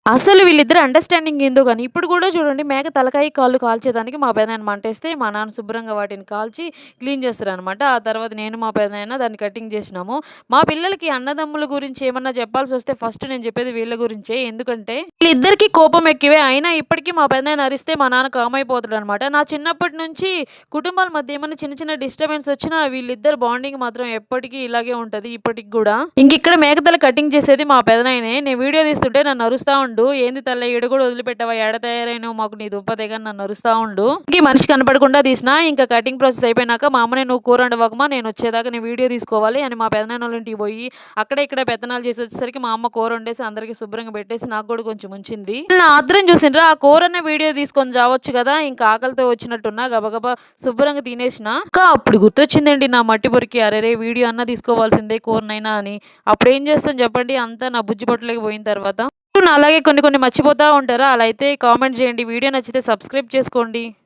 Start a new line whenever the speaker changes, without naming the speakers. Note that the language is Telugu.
అసలు వీళ్ళిద్దరి అండర్‌స్టాండింగ్ ఏందో గాని, ఇప్పుడు గూడా చూడండి మేక తలకాయ, కాళ్ళు కాల్చేదానికి మా పెదనాన్న మంటేస్తే, మా నాన్న శుభ్రంగా వాటిని కాల్చి క్లీన్ చేస్తారనమాట. ఆ తర్వాత నేను, మా పెదనాన్న దాన్ని కటింగ్ చేసినాము. మా పిల్లలకి అన్నదమ్ముల గురించి ఏమన్నా చెప్పాల్సొస్తే ఫస్ట్ నేను చెప్పేది వీళ్ళ గురించే. ఎందుకంటే వీళ్ళిద్దరికీ కోపం ఎక్కువే. అయినా ఇప్పటికి మా పెదనాన్న అరిస్తే మా నాన్న కామ్ అయిపోతాడనమాట. నా చిన్నప్పటి నుంచి కుటుంబాల మధ్య ఏమన్నా చిన్న చిన్న డిస్టర్బెన్స్ వచ్చినా వీళ్ళిద్దరి బాండింగ్ మాత్రం ఎప్పటికి ఇలాగే ఉంటది. ఇప్పటికి గూడా. ఇంకిక్కడ మేకతల కటింగ్ చేసేది మా పెదనాయనే. నేను వీడియో తీస్తుంటే నన్ను అరుస్తా ఉండు. "ఏంది తల్లే ఈడ గూడా వదిలిపెట్టావా? ఏడ తయారైనావు? మాకు నీ దుంప తెగ" అని నన్ను అరుస్తా ఉండు. ఈ మనిషి కనపడకుండా తీసినా. ఇంకా కటింగ్ ప్రాసెస్ అయిపోయినాక మా అమ్మనే "నువ్వు కూర వండబాకమ్మా. నేనొచ్చేదాకా నేను వీడియో తీసుకోవాలి" అని మా పెదనాన్నోళ్ళ ఇంటికి పోయి అక్కడ ఇక్కడ పెత్తనాలు చేసి వచ్చేసరికి మా అమ్మ కూర వండేసి అందరికి శుభ్రంగా పెట్టేసి నాకు గూడా కొంచెం ఉంచింది. నా ఆత్రం చూసిండ్రా ఆ కూరనే వీడియో తీసుకొని చావచ్చు గదా! ఇంకా ఆకలితో వచ్చినట్టున్నా గబగబా శుభ్రంగా తినేసిన. అప్పుడు గుర్తొచ్చిందండి నా మట్టి బుర్రకి అరెరే! వీడియో అన్నా తీసుకోవాల్సిందే కూరనైనా అని. అప్పుడేం చేస్తాను చెప్పండి అంతా నా బుజ్జి పొట్టలోకి పోయిన తర్వాత. మీరు నాలాగే కొన్ని కొన్ని మర్చిపోతా ఉంటారా? అలా అయితే కామెంట్ చేయండి. వీడియో నచ్చితే సబ్స్క్రైబ్ చేసుకోండి.